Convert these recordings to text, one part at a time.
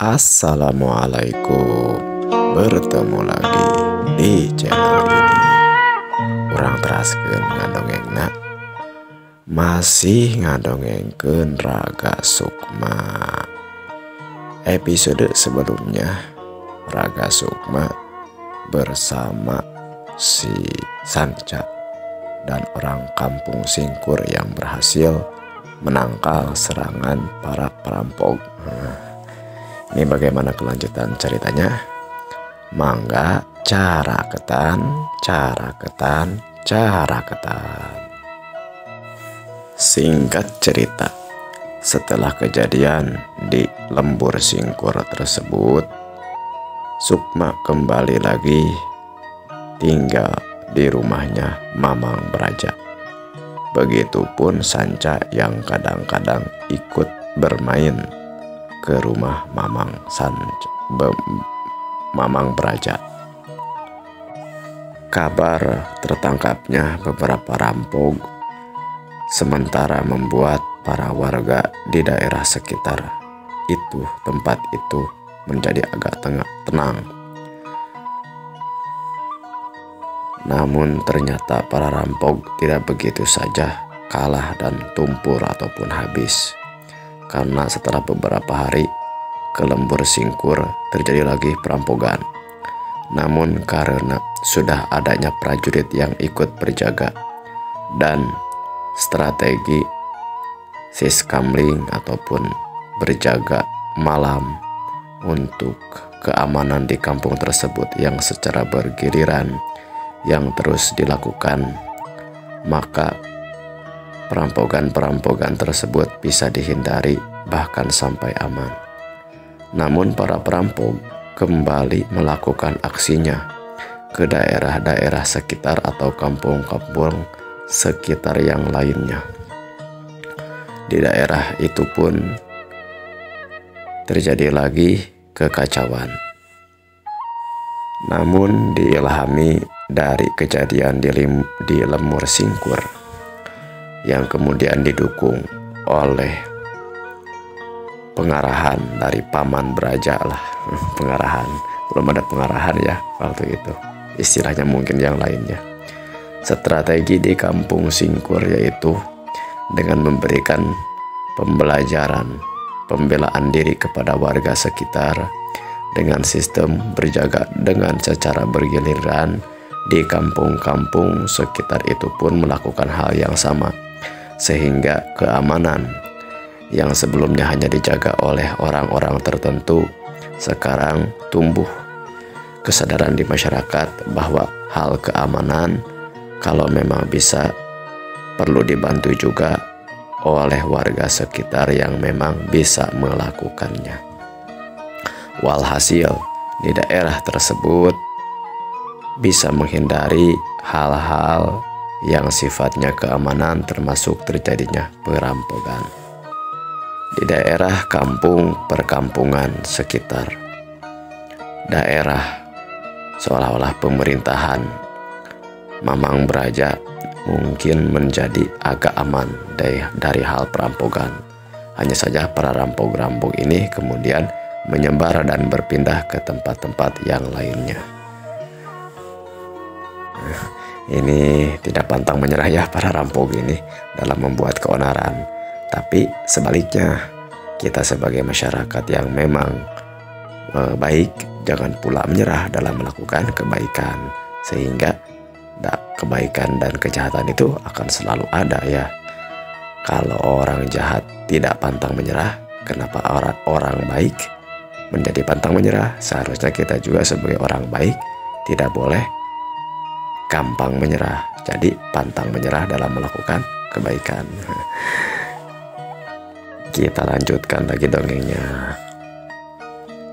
Assalamualaikum. Bertemu lagi di channel ini. Urang teraskeun ngadongengna. Masih ngadongengkeun Raga Sukma. Episode sebelumnya Raga Sukma bersama si Sanca dan orang kampung Singkur yang berhasil menangkal serangan para perampok. Ini bagaimana kelanjutan ceritanya? Mangga cara ketan. Singkat cerita, setelah kejadian di lembur Singkur tersebut, Sukma kembali lagi tinggal di rumahnya Mamang Braja. Begitupun Sanca yang kadang-kadang ikut bermain ke rumah Mamang Braja. Kabar tertangkapnya beberapa rampok sementara membuat para warga di daerah sekitar tempat itu menjadi agak tenang. Namun ternyata para rampok tidak begitu saja kalah dan tumpur ataupun habis. Karena setelah beberapa hari ke lembur Singkur terjadi lagi perampokan. Namun karena sudah adanya prajurit yang ikut berjaga dan strategi siskamling ataupun berjaga malam untuk keamanan di kampung tersebut yang secara bergiliran yang terus dilakukan, maka perampokan tersebut bisa dihindari bahkan sampai aman. Namun para perampok kembali melakukan aksinya ke daerah-daerah sekitar atau kampung-kampung sekitar yang lainnya. Di daerah itu pun terjadi lagi kekacauan. Namun diilhami dari kejadian di lembur Singkur yang kemudian didukung oleh pengarahan dari Paman Braja lah. Pengarahan, belum ada pengarahan ya waktu itu, istilahnya mungkin yang lainnya. Strategi di kampung Singkur yaitu dengan memberikan pembelaan diri kepada warga sekitar dengan sistem berjaga dengan secara bergiliran di kampung-kampung sekitar itu pun melakukan hal yang sama. Sehingga keamanan yang sebelumnya hanya dijaga oleh orang-orang tertentu sekarang tumbuh kesadaran di masyarakat bahwa hal keamanan kalau memang bisa perlu dibantu juga oleh warga sekitar yang memang bisa melakukannya. Walhasil di daerah tersebut bisa menghindari hal-hal yang sifatnya keamanan termasuk terjadinya perampokan. Di daerah kampung perkampungan sekitar daerah seolah-olah pemerintahan Mamang Braja mungkin menjadi agak aman dari hal perampokan. Hanya saja para rampok-rampok ini kemudian menyebar dan berpindah ke tempat-tempat yang lainnya. Ini tidak pantang menyerah ya para rampok ini dalam membuat keonaran. Tapi sebaliknya, kita sebagai masyarakat yang memang baik jangan pula menyerah dalam melakukan kebaikan, sehingga kebaikan dan kejahatan itu akan selalu ada ya. Kalau orang jahat tidak pantang menyerah, kenapa orang baik menjadi pantang menyerah? Seharusnya kita juga sebagai orang baik tidak boleh gampang menyerah, jadi pantang menyerah dalam melakukan kebaikan. Kita lanjutkan lagi dongengnya.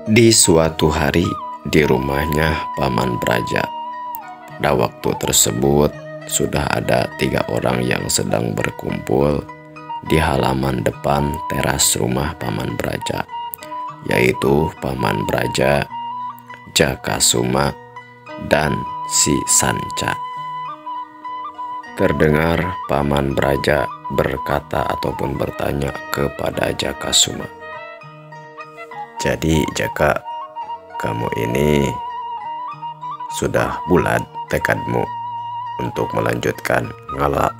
Di suatu hari di rumahnya Paman Braja, pada waktu tersebut sudah ada 3 orang yang sedang berkumpul di halaman depan teras rumah Paman Braja, yaitu Paman Braja, Jakasuma, dan si Sanca. Terdengar Paman Braja berkata ataupun bertanya kepada Jakasuma, Jadi jika kamu ini sudah bulat tekadmu untuk melanjutkan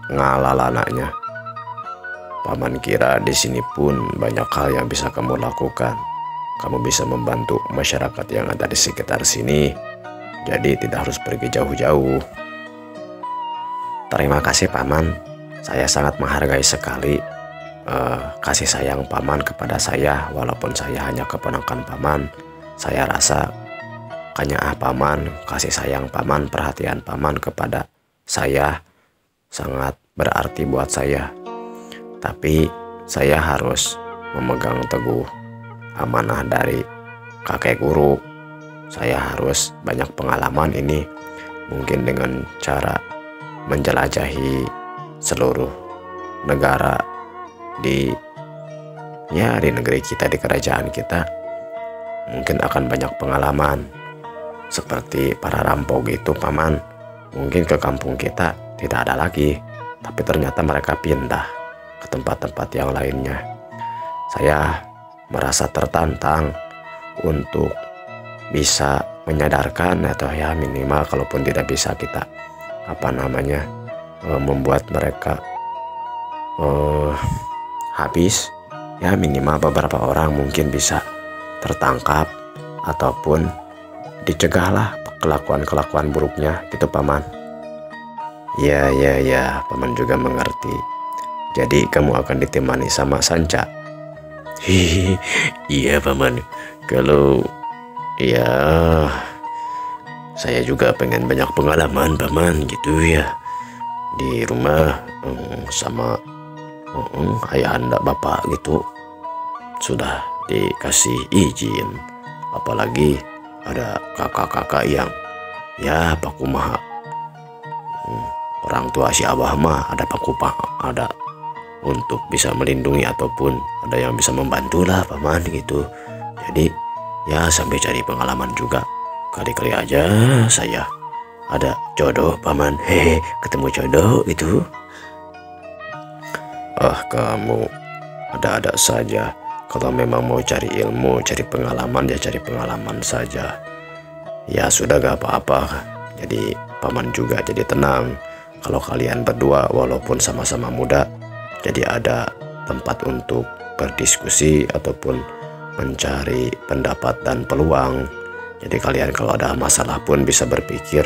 ngalalananya, Paman kira di sini pun banyak hal yang bisa kamu lakukan. Kamu bisa membantu masyarakat yang ada di sekitar sini, jadi tidak harus pergi jauh-jauh. Terima kasih Paman, saya sangat menghargai sekali kasih sayang Paman kepada saya. Walaupun saya hanya keponakan Paman, saya rasa kanyaah Paman, kasih sayang Paman, perhatian Paman kepada saya sangat berarti buat saya. Tapi saya harus memegang teguh amanah dari kakek guru. Saya harus banyak pengalaman ini, mungkin dengan cara menjelajahi seluruh negara di negeri kita, di kerajaan kita. Mungkin akan banyak pengalaman seperti para rampok itu Paman. Mungkin ke kampung kita tidak ada lagi, tapi ternyata mereka pindah ke tempat-tempat yang lainnya. Saya merasa tertantang untuk bisa menyadarkan, atau ya minimal kalaupun tidak bisa kita membuat mereka habis, ya minimal beberapa orang mungkin bisa tertangkap ataupun dicegahlah kelakuan-kelakuan buruknya gitu Paman. Ya, Paman juga mengerti. Jadi kamu akan ditemani sama Sanca. Hihi, iya Paman. Kalau ya saya juga pengen banyak pengalaman Paman gitu ya. Di rumah sama ayah anda bapak gitu sudah dikasih izin. Apalagi ada kakak-kakak yang ya pakumaha orang tua si abah mah ada ada untuk bisa melindungi ataupun ada yang bisa membantu lah Paman gitu. Jadi ya sampai cari pengalaman juga, kali-kali aja saya ada jodoh Paman, ketemu jodoh itu. Kamu ada-ada saja. Kalau memang mau cari ilmu, cari pengalaman, ya cari pengalaman saja. Ya sudah, gak apa-apa. Jadi Paman juga jadi tenang. Kalau kalian berdua walaupun sama-sama muda, jadi ada tempat untuk berdiskusi ataupun mencari pendapat dan peluang. Jadi kalian kalau ada masalah pun bisa berpikir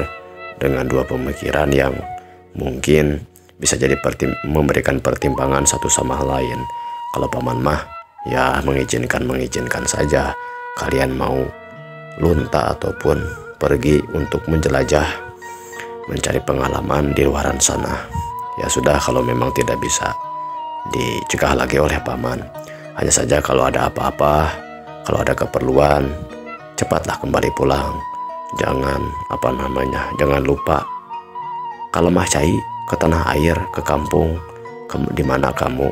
dengan dua pemikiran yang mungkin bisa jadi memberikan pertimbangan satu sama lain. Kalau Paman mah ya mengizinkan saja. Kalian mau lunta ataupun pergi untuk menjelajah, mencari pengalaman di luaran sana. Ya sudah, kalau memang tidak bisa dicegah lagi oleh Paman. Hanya saja kalau ada apa-apa, kalau ada keperluan, cepatlah kembali pulang. Jangan jangan lupa kalau mah cai ke tanah air, ke kampung di mana kamu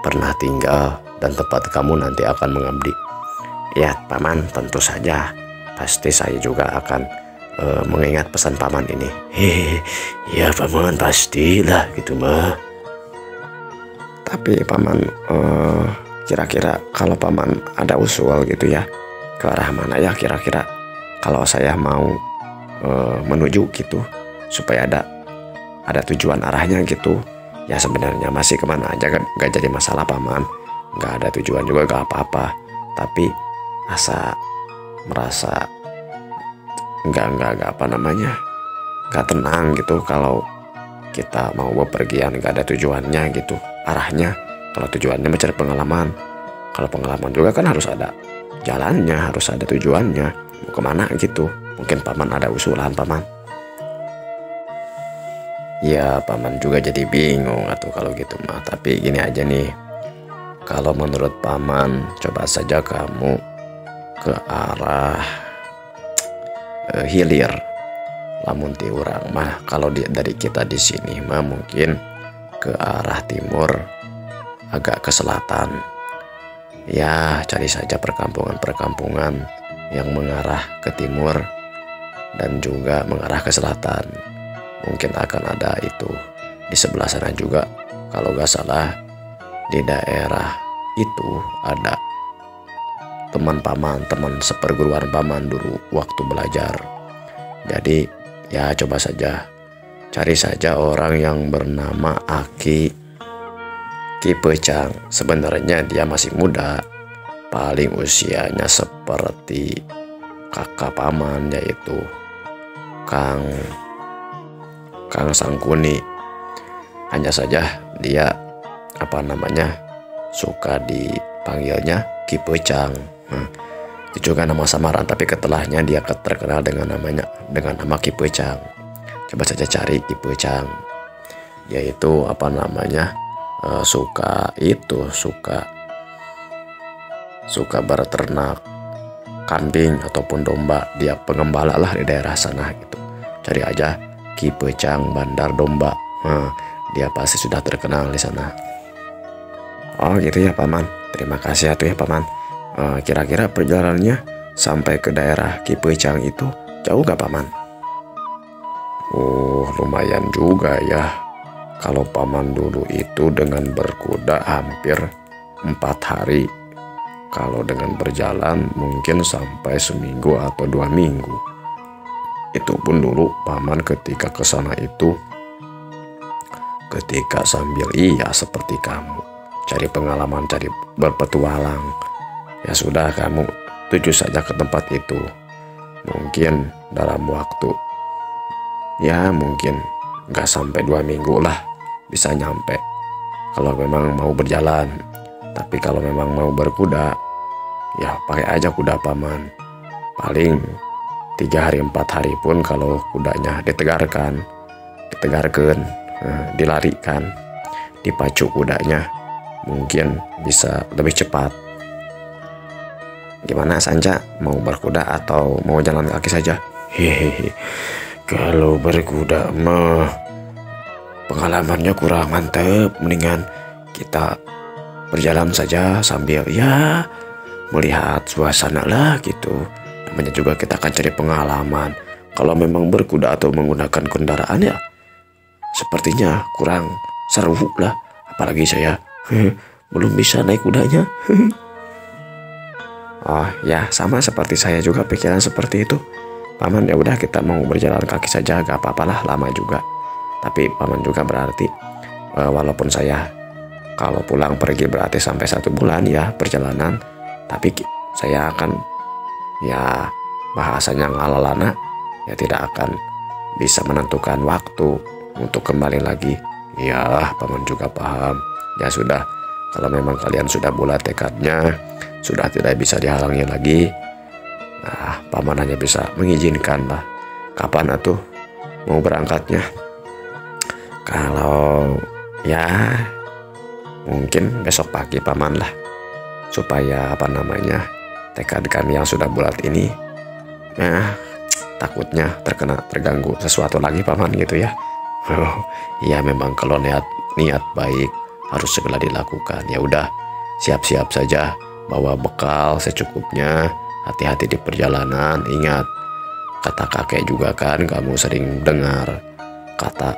pernah tinggal dan tempat kamu nanti akan mengabdi. Ya Paman, tentu saja pasti saya juga akan mengingat pesan Paman ini. Ya Paman, pastilah gitu mah. Tapi Paman, kira-kira kalau Paman ada usul gitu ya, ke arah mana ya kira-kira kalau saya mau menuju gitu, supaya ada tujuan arahnya gitu. Ya sebenarnya masih kemana aja gak jadi masalah Paman, gak ada tujuan juga gak apa-apa. Tapi merasa gak tenang gitu kalau kita mau bepergian gak ada tujuannya gitu arahnya. Kalau tujuannya mencari pengalaman, kalau pengalaman juga kan harus ada jalannya, harus ada tujuannya, mau kemana gitu. Mungkin Paman ada usulan Paman. Ya Paman juga jadi bingung atau kalau gitu mah. Tapi gini aja nih, kalau menurut Paman, coba saja kamu ke arah hilir. Lamun ti urang mah kalau dari kita di sini mah mungkin ke arah timur, agak ke selatan. Ya cari saja perkampungan-perkampungan yang mengarah ke timur dan juga mengarah ke selatan. Mungkin akan ada itu di sebelah sana juga. Kalau gak salah di daerah itu ada teman paman, teman seperguruan paman dulu waktu belajar. Jadi ya coba saja, cari saja orang yang bernama Aki Pecang. Sebenarnya dia masih muda, paling usianya seperti kakak paman, yaitu Kang Sangkuni. Hanya saja dia suka dipanggilnya Ki Pecang. Itu juga nama samaran, tapi ketelahnya dia terkenal dengan nama Ki Pecang. Coba saja cari Ki Pecang. Yaitu suka berternak kambing ataupun domba. Dia pengembala lah di daerah sana gitu. Cari aja Ki Pecang Bandar Domba. Dia pasti sudah terkenal di sana. Oh gitu ya paman. Terima kasih ya paman. Kira-kira perjalanannya sampai ke daerah Ki Pecang itu jauh gak paman? Lumayan juga ya. Kalau paman dulu itu dengan berkuda hampir 4 hari. Kalau dengan berjalan mungkin sampai seminggu atau 2 minggu. Itu pun dulu paman ketika ke sana itu ketika sambil seperti kamu cari pengalaman, cari berpetualang. Ya sudah, kamu tuju saja ke tempat itu. Mungkin dalam waktu mungkin gak sampai 2 minggu lah bisa nyampe kalau memang mau berjalan. Tapi kalau memang mau berkuda, ya pakai aja kuda paman. Paling 3 hari 4 hari pun kalau kudanya ditegarkan, dilarikan, dipacu kudanya, mungkin bisa lebih cepat. Gimana Sanca, mau berkuda atau mau jalan kaki saja? Hehehe, kalau berkuda mah pengalamannya kurang mantep. Mendingan kita berjalan saja sambil melihat suasana lah gitu. Namanya juga kita akan cari pengalaman. Kalau memang berkuda atau menggunakan kendaraan ya sepertinya kurang seru lah. Apalagi saya belum bisa naik kudanya. Oh ya, sama seperti saya juga pikiran seperti itu paman. Ya udah, kita mau berjalan kaki saja, gak apa-apalah, lama juga. Tapi paman juga berarti walaupun saya kalau pulang pergi berarti sampai 1 bulan ya perjalanan, tapi saya akan bahasanya ngalalana, ya tidak akan bisa menentukan waktu untuk kembali lagi. Ya paman juga paham. Ya sudah, kalau memang kalian sudah bulat tekadnya, sudah tidak bisa dihalangi lagi, paman hanya bisa mengizinkan lah. Kapan atuh mau berangkatnya? Kalau mungkin besok pagi paman lah, supaya tekad kami yang sudah bulat ini takutnya terganggu sesuatu lagi paman gitu ya. Ya memang kalau niat baik harus segera dilakukan. Ya udah, siap-siap saja, bawa bekal secukupnya, hati-hati di perjalanan. Ingat kata kakek juga kan, kamu sering dengar kata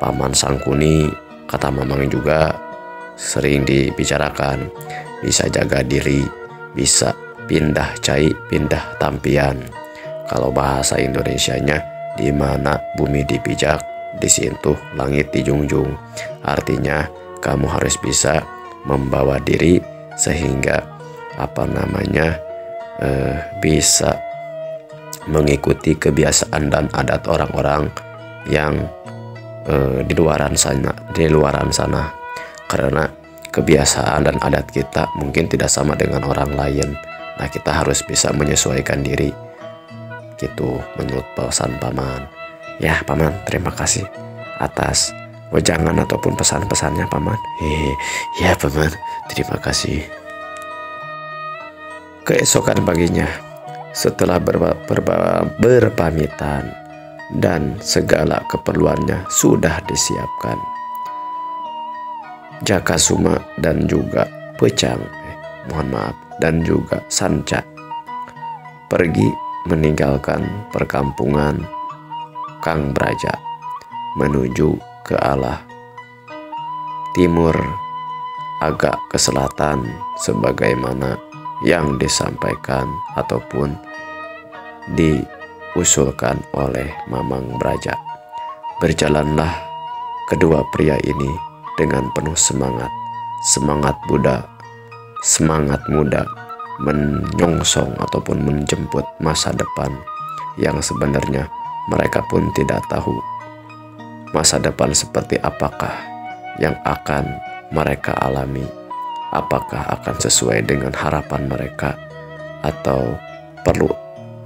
paman Sangkuni, kata mamang juga sering dibicarakan, bisa jaga diri, bisa pindah cai, pindah tampian. Kalau bahasa Indonesianya, di mana bumi dipijak, di situ langit dijunjung. Artinya kamu harus bisa membawa diri sehingga bisa mengikuti kebiasaan dan adat orang-orang yang di luaran sana. Karena kebiasaan dan adat kita mungkin tidak sama dengan orang lain. Nah, kita harus bisa menyesuaikan diri gitu menurut pesan paman. Ya paman, terima kasih atas wejangan ataupun pesan-pesannya paman. Ya paman, terima kasih. Keesokan paginya, setelah berpamitan dan segala keperluannya sudah disiapkan, Jakasuma dan juga Pecang, dan juga Sanca pergi meninggalkan perkampungan Kang Braja menuju ke arah timur agak ke selatan sebagaimana yang disampaikan ataupun diusulkan oleh Mamang Braja. Berjalanlah kedua pria ini dengan penuh semangat muda menyongsong ataupun menjemput masa depan yang sebenarnya mereka pun tidak tahu masa depan seperti apakah yang akan mereka alami, apakah akan sesuai dengan harapan mereka atau perlu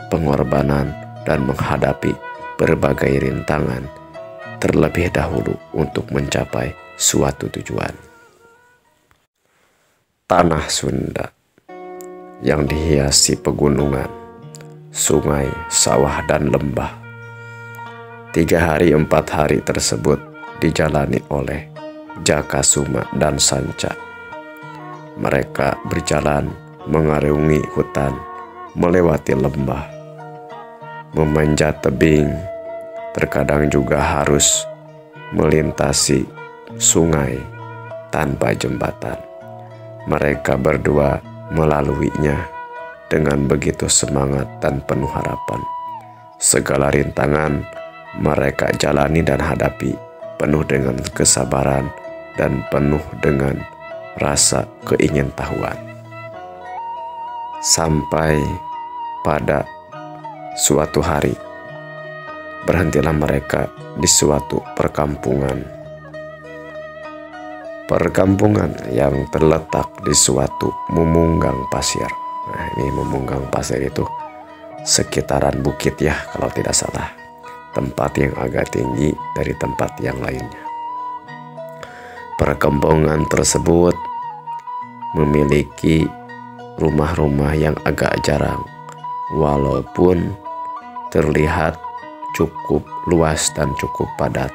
pengorbanan dan menghadapi berbagai rintangan terlebih dahulu untuk mencapai suatu tujuan. Tanah Sunda yang dihiasi pegunungan, sungai, sawah, dan lembah. 3 hari 4 hari tersebut dijalani oleh Jakasuma dan Sanca. Mereka berjalan mengarungi hutan, melewati lembah, memanjat tebing, terkadang juga harus melintasi sungai tanpa jembatan. Mereka berdua melaluinya dengan begitu semangat dan penuh harapan. Segala rintangan mereka jalani dan hadapi penuh dengan kesabaran dan penuh dengan rasa keingintahuan. Sampai pada suatu hari, berhentilah mereka di suatu perkampungan yang terletak di suatu memunggang pasir. Nah, ini memunggang pasir itu sekitaran bukit ya kalau tidak salah. Tempat yang agak tinggi dari tempat yang lainnya. Perkampungan tersebut memiliki rumah-rumah yang agak jarang, walaupun terlihat cukup luas dan cukup padat.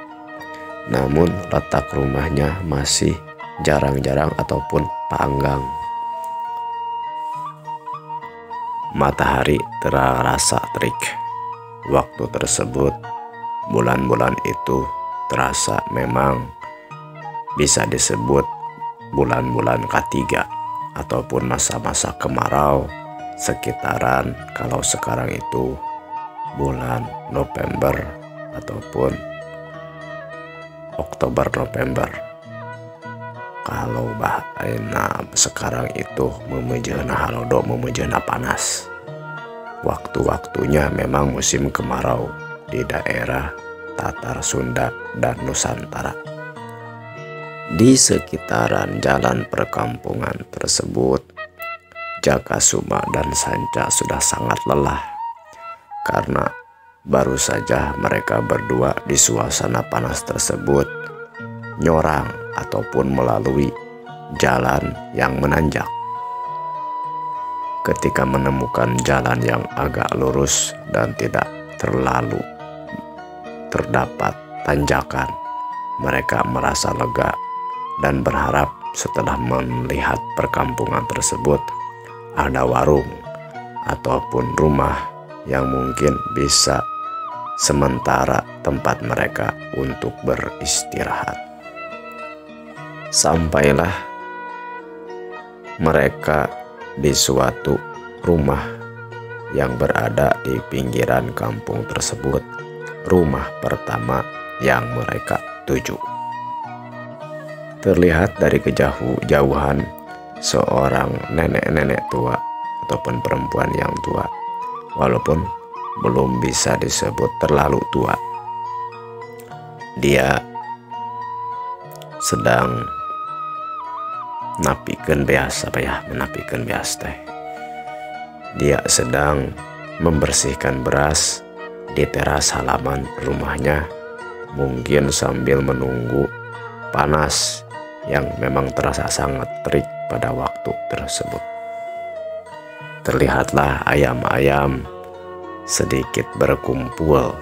Namun letak rumahnya masih jarang-jarang ataupun panggang. Matahari terasa terik. Waktu tersebut, bulan-bulan itu terasa memang bisa disebut bulan-bulan K3 ataupun masa-masa kemarau, sekitaran kalau sekarang itu bulan November ataupun Oktober November. Kalau bahana sekarang itu memejana halodo, memejana panas. Waktu-waktunya memang musim kemarau di daerah Tatar Sunda dan Nusantara. Di sekitaran jalan perkampungan tersebut, Jakasuma dan Sanca sudah sangat lelah karena baru saja mereka berdua di suasana panas tersebut nyorang ataupun melalui jalan yang menanjak. Ketika menemukan jalan yang agak lurus dan tidak terlalu terdapat tanjakan, mereka merasa lega dan berharap setelah melihat perkampungan tersebut ada warung ataupun rumah yang mungkin bisa sementara tempat mereka untuk beristirahat. Sampailah mereka di suatu rumah yang berada di pinggiran kampung tersebut, rumah pertama yang mereka tuju. Terlihat dari kejauhan seorang nenek-nenek tua ataupun perempuan yang tua, walaupun belum bisa disebut terlalu tua. Dia sedang menapikan beas teh. Dia sedang membersihkan beras di teras halaman rumahnya, mungkin sambil menunggu panas yang memang terasa sangat terik pada waktu tersebut. Terlihatlah ayam-ayam sedikit berkumpul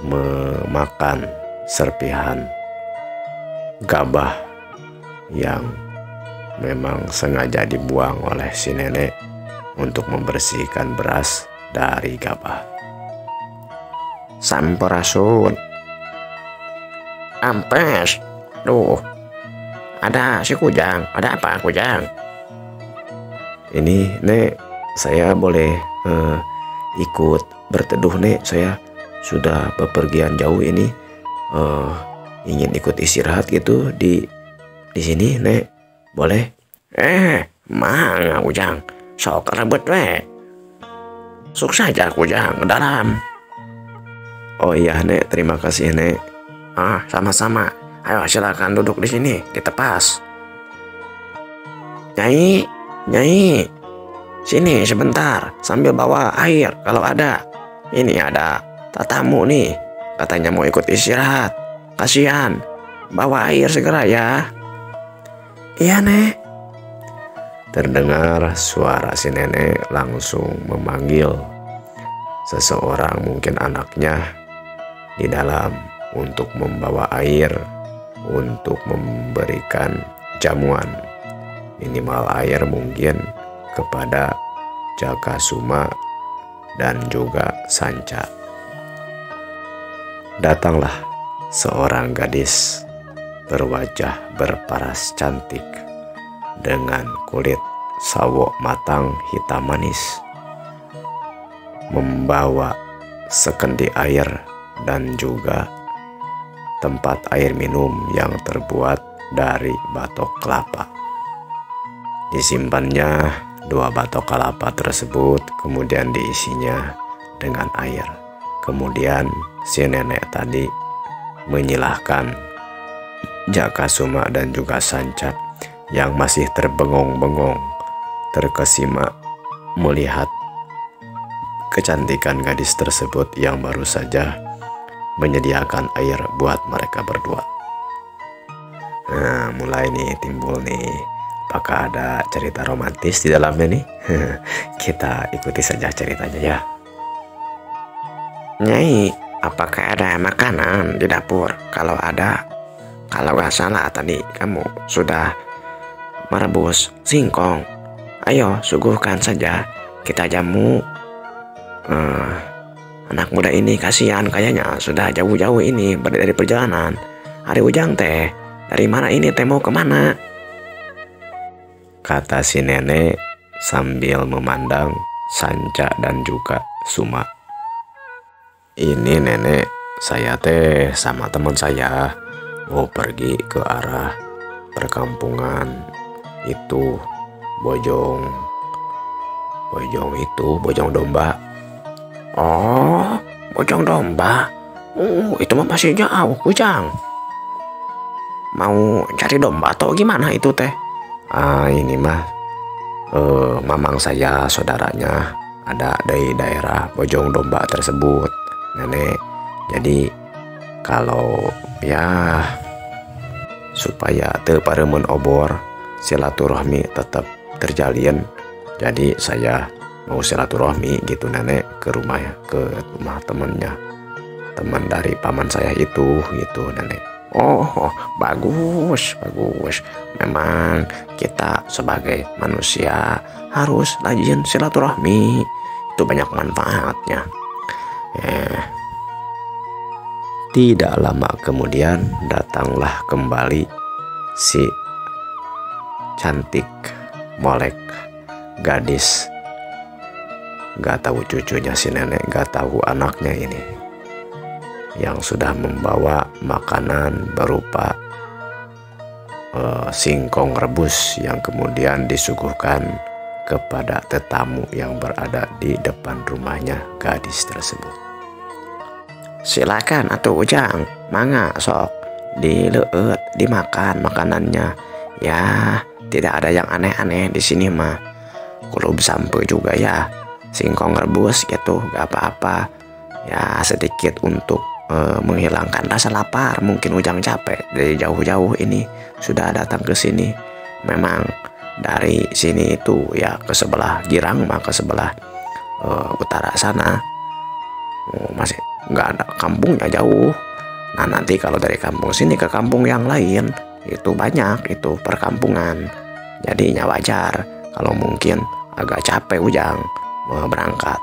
memakan serpihan gabah yang memang sengaja dibuang oleh si nenek untuk membersihkan beras dari gabah. Sampurasun. Ampes. Duh. Ada si Kujang. Ada apa Kujang? Ini Nek, saya boleh ikut berteduh Nek. Saya sudah bepergian jauh ini, ingin ikut istirahat gitu di sini Nek. Boleh? Mang Ujang, sok rebut we. Sukses saja Ujang ke dalam. Oh iya Nek, terima kasih Nek. Sama-sama. Ayo silakan duduk di sini, di tepas. Nyai, sini sebentar sambil bawa air kalau ada. Ini ada tatamu nih, katanya mau ikut istirahat. Kasihan, bawa air segera ya. Iya Nek. Terdengar suara si nenek langsung memanggil seseorang, mungkin anaknya, di dalam untuk membawa air, untuk memberikan jamuan, minimal air mungkin, kepada Jakasuma dan juga Sanca. Datanglah seorang gadis berwajah berparas cantik dengan kulit sawo matang hitam manis, membawa sekendi air dan juga tempat air minum yang terbuat dari batok kelapa. Disimpannya 2 batok kelapa tersebut, kemudian diisinya dengan air. Kemudian si nenek tadi menyilahkan Jakasuma dan juga Sanca yang masih terbengong-bengong, terkesima melihat kecantikan gadis tersebut yang baru saja menyediakan air buat mereka berdua. Nah, mulai nih timbul nih, apakah ada cerita romantis di dalamnya nih? Kita ikuti saja ceritanya ya. Nyai, apakah ada makanan di dapur? Kalau ada, kalau gak salah tadi kamu sudah merebus singkong. Ayo suguhkan saja, kita jamu. Anak muda ini kasihan kayaknya, sudah jauh-jauh ini dari perjalanan. Hari Ujang teh, dari mana ini teh, mau kemana? Kata si nenek sambil memandang Sanca dan juga Suma. Ini nenek, saya teh sama teman saya mau pergi ke arah perkampungan itu, Bojong Domba. Oh, Bojong Domba. Itu mah masih jauh Ujang. Mau cari domba atau gimana itu teh? Ini mah mamang saya, saudaranya ada dari daerah Bojong Domba tersebut, nenek. Jadi kalau ya supaya terparemen obor, silaturahmi tetap terjalin, jadi saya mau silaturahmi gitu nenek ke rumah temannya, teman dari paman saya itu gitu nenek. Oh, bagus. Memang kita sebagai manusia harus rajin silaturahmi. Itu banyak manfaatnya. Tidak lama kemudian datanglah kembali si cantik molek gadis. Gak tahu cucunya si nenek, gak tahu anaknya ini, yang sudah membawa makanan berupa singkong rebus yang kemudian disuguhkan kepada tetamu yang berada di depan rumahnya gadis tersebut. Silakan atuh Ujang, mangga sok dileut, dimakan makanannya. Ya, tidak ada yang aneh-aneh di sini mah. Kulo sampai juga ya, singkong rebus gitu, gak apa-apa. Ya sedikit untuk menghilangkan rasa lapar. Mungkin Ujang capek dari jauh-jauh ini sudah datang ke sini. Memang dari sini itu ya ke sebelah Girang mah, ke sebelah utara sana. Masih nggak ada kampungnya, jauh. Nah nanti kalau dari kampung sini ke kampung yang lain itu banyak itu perkampungan. Jadinya wajar kalau mungkin agak capek Ujang berangkat.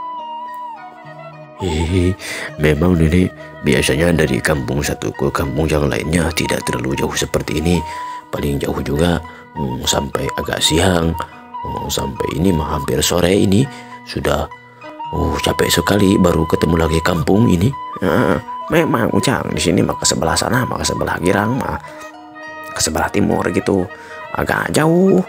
Memang nenek, biasanya dari kampung satu ke kampung yang lainnya tidak terlalu jauh seperti ini. Paling jauh juga sampai agak siang. Oh, sampai ini mah hampir sore ini sudah. Oh, capek sekali baru ketemu lagi kampung ini. Memang Ujang, di sini mah ke sebelah sana, mah ke sebelah Girang, mah ke sebelah timur gitu, agak jauh.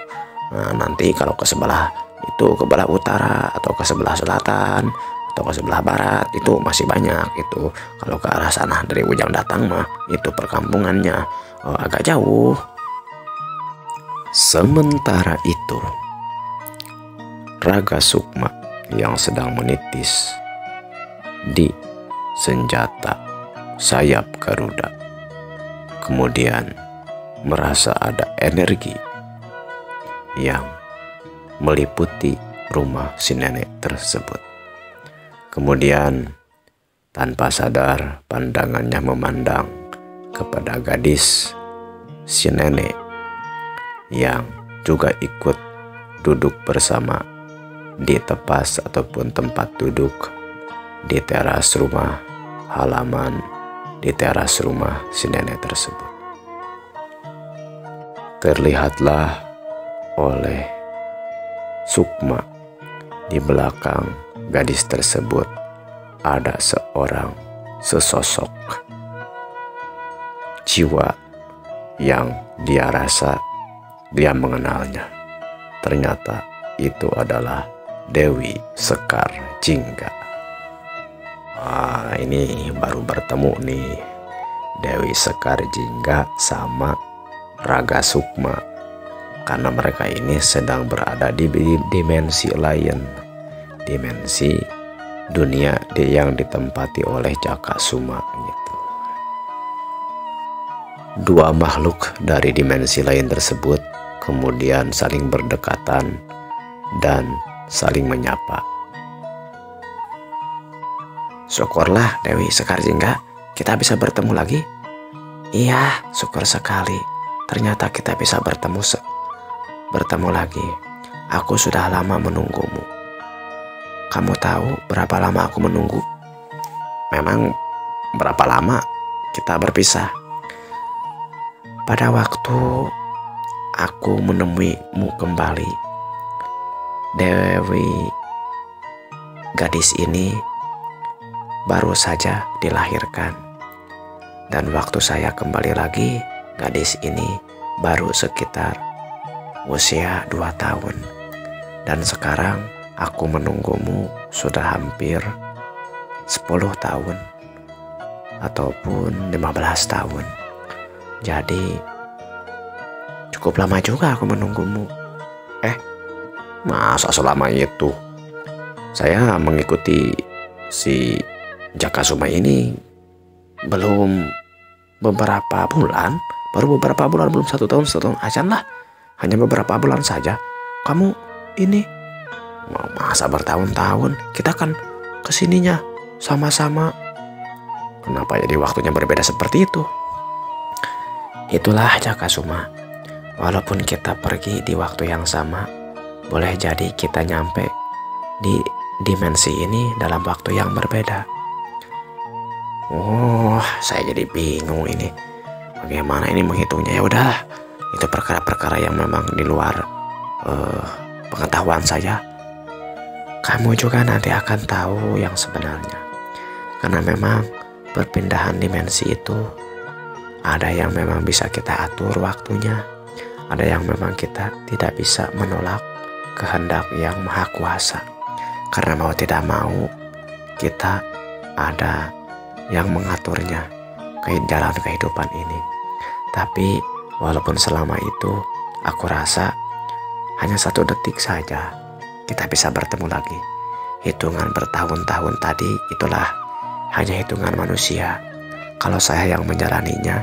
Nah, nanti kalau ke sebelah itu, ke sebelah utara atau ke sebelah selatan atau ke sebelah barat itu masih banyak itu. Kalau ke arah sana dari Ujang datang mah itu perkampungannya agak jauh. Sementara itu, Raga Sukma yang sedang menitis di senjata sayap Garuda kemudian merasa ada energi yang meliputi rumah si nenek tersebut. Kemudian tanpa sadar pandangannya memandang kepada gadis si nenek yang juga ikut duduk bersama di tepas ataupun tempat duduk di teras rumah halaman di teras rumah si nenek tersebut. Terlihatlah oleh Sukma di belakang gadis tersebut ada sesosok jiwa yang dia rasa dia mengenalnya. Ternyata itu adalah Dewi Sekar Jingga. Ini baru bertemu nih Dewi Sekar Jingga sama Raga Sukma, karena mereka ini sedang berada di dimensi lain, dimensi dunia yang ditempati oleh Jakasuma gitu. Dua makhluk dari dimensi lain tersebut kemudian saling berdekatan dan saling menyapa. Syukurlah Dewi Sekar Jingga, kita bisa bertemu lagi. Iya, syukur sekali. Ternyata kita bisa bertemu lagi. Aku sudah lama menunggumu. Kamu tahu berapa lama aku menunggu? Memang berapa lama kita berpisah? Pada waktu aku menemuimu kembali, Dewi, gadis ini baru saja dilahirkan. Dan waktu saya kembali lagi, gadis ini baru sekitar usia 2 tahun. Dan sekarang aku menunggumu sudah hampir 10 tahun ataupun 15 tahun. Jadi cukup lama juga aku menunggumu. Masa selama itu? Saya mengikuti si Jakasuma ini belum beberapa bulan, belum 1 tahun, 1 tahun aja lah, hanya beberapa bulan saja. Kamu ini masa bertahun-tahun? Kita kan kesininya sama-sama. Kenapa jadi waktunya berbeda seperti itu? Itulah Jakasuma. Walaupun kita pergi di waktu yang sama, boleh jadi kita nyampe di dimensi ini dalam waktu yang berbeda. Oh, saya jadi bingung ini. Bagaimana ini menghitungnya? Ya udah, itu perkara-perkara yang memang di luar pengetahuan saya. Kamu juga nanti akan tahu yang sebenarnya. Karena memang perpindahan dimensi itu ada yang memang bisa kita atur waktunya, ada yang memang kita tidak bisa menolak kehendak yang maha kuasa. Karena mau tidak mau kita ada yang mengaturnya ke jalan kehidupan ini. Tapi walaupun selama itu aku rasa hanya 1 detik saja kita bisa bertemu lagi. Hitungan bertahun-tahun tadi itulah hanya hitungan manusia. Kalau saya yang menjalaninya,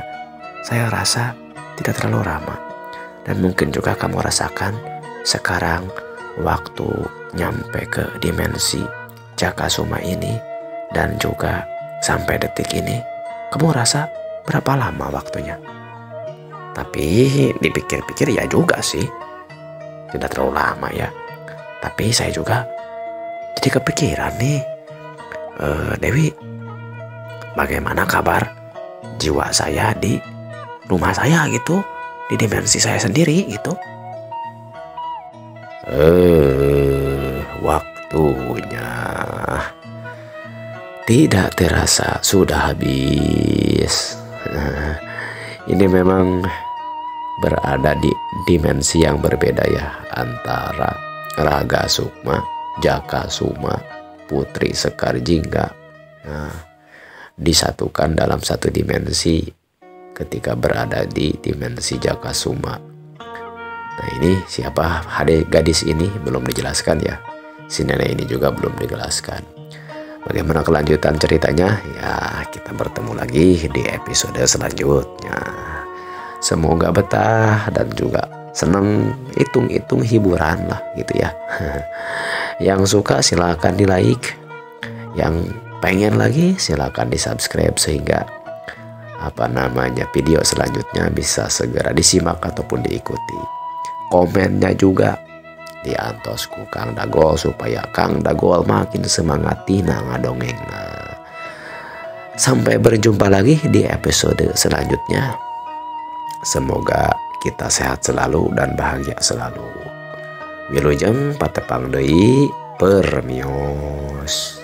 saya rasa tidak terlalu lama. Dan mungkin juga kamu rasakan sekarang waktu nyampe ke dimensi Jakasuma ini dan juga sampai detik ini, kamu rasa berapa lama waktunya? Tapi dipikir-pikir ya juga sih, tidak terlalu lama ya. Tapi saya juga jadi kepikiran nih, Dewi, bagaimana kabar jiwa saya di rumah saya gitu, di dimensi saya sendiri gitu? Waktunya tidak terasa sudah habis. Ini memang berada di dimensi yang berbeda ya, antara Raga Sukma, Jaka Suma, Putri Sekar Jingga. Nah, disatukan dalam satu dimensi ketika berada di dimensi Jaka Suma. Nah, ini siapa gadis ini belum dijelaskan ya. Si nenek ini juga belum dijelaskan. Bagaimana kelanjutan ceritanya? Ya, kita bertemu lagi di episode selanjutnya. Semoga betah dan juga seneng hitung-hitung hiburan lah gitu ya. Yang suka silakan di like, yang pengen lagi silakan di subscribe sehingga video selanjutnya bisa segera disimak ataupun diikuti. Komennya juga diantosku Kang Dagol supaya Kang Dagol makin semangat tina ngadongeng. Sampai berjumpa lagi di episode selanjutnya. Semoga kita sehat selalu dan bahagia selalu. Wilujeng patepang deui permios.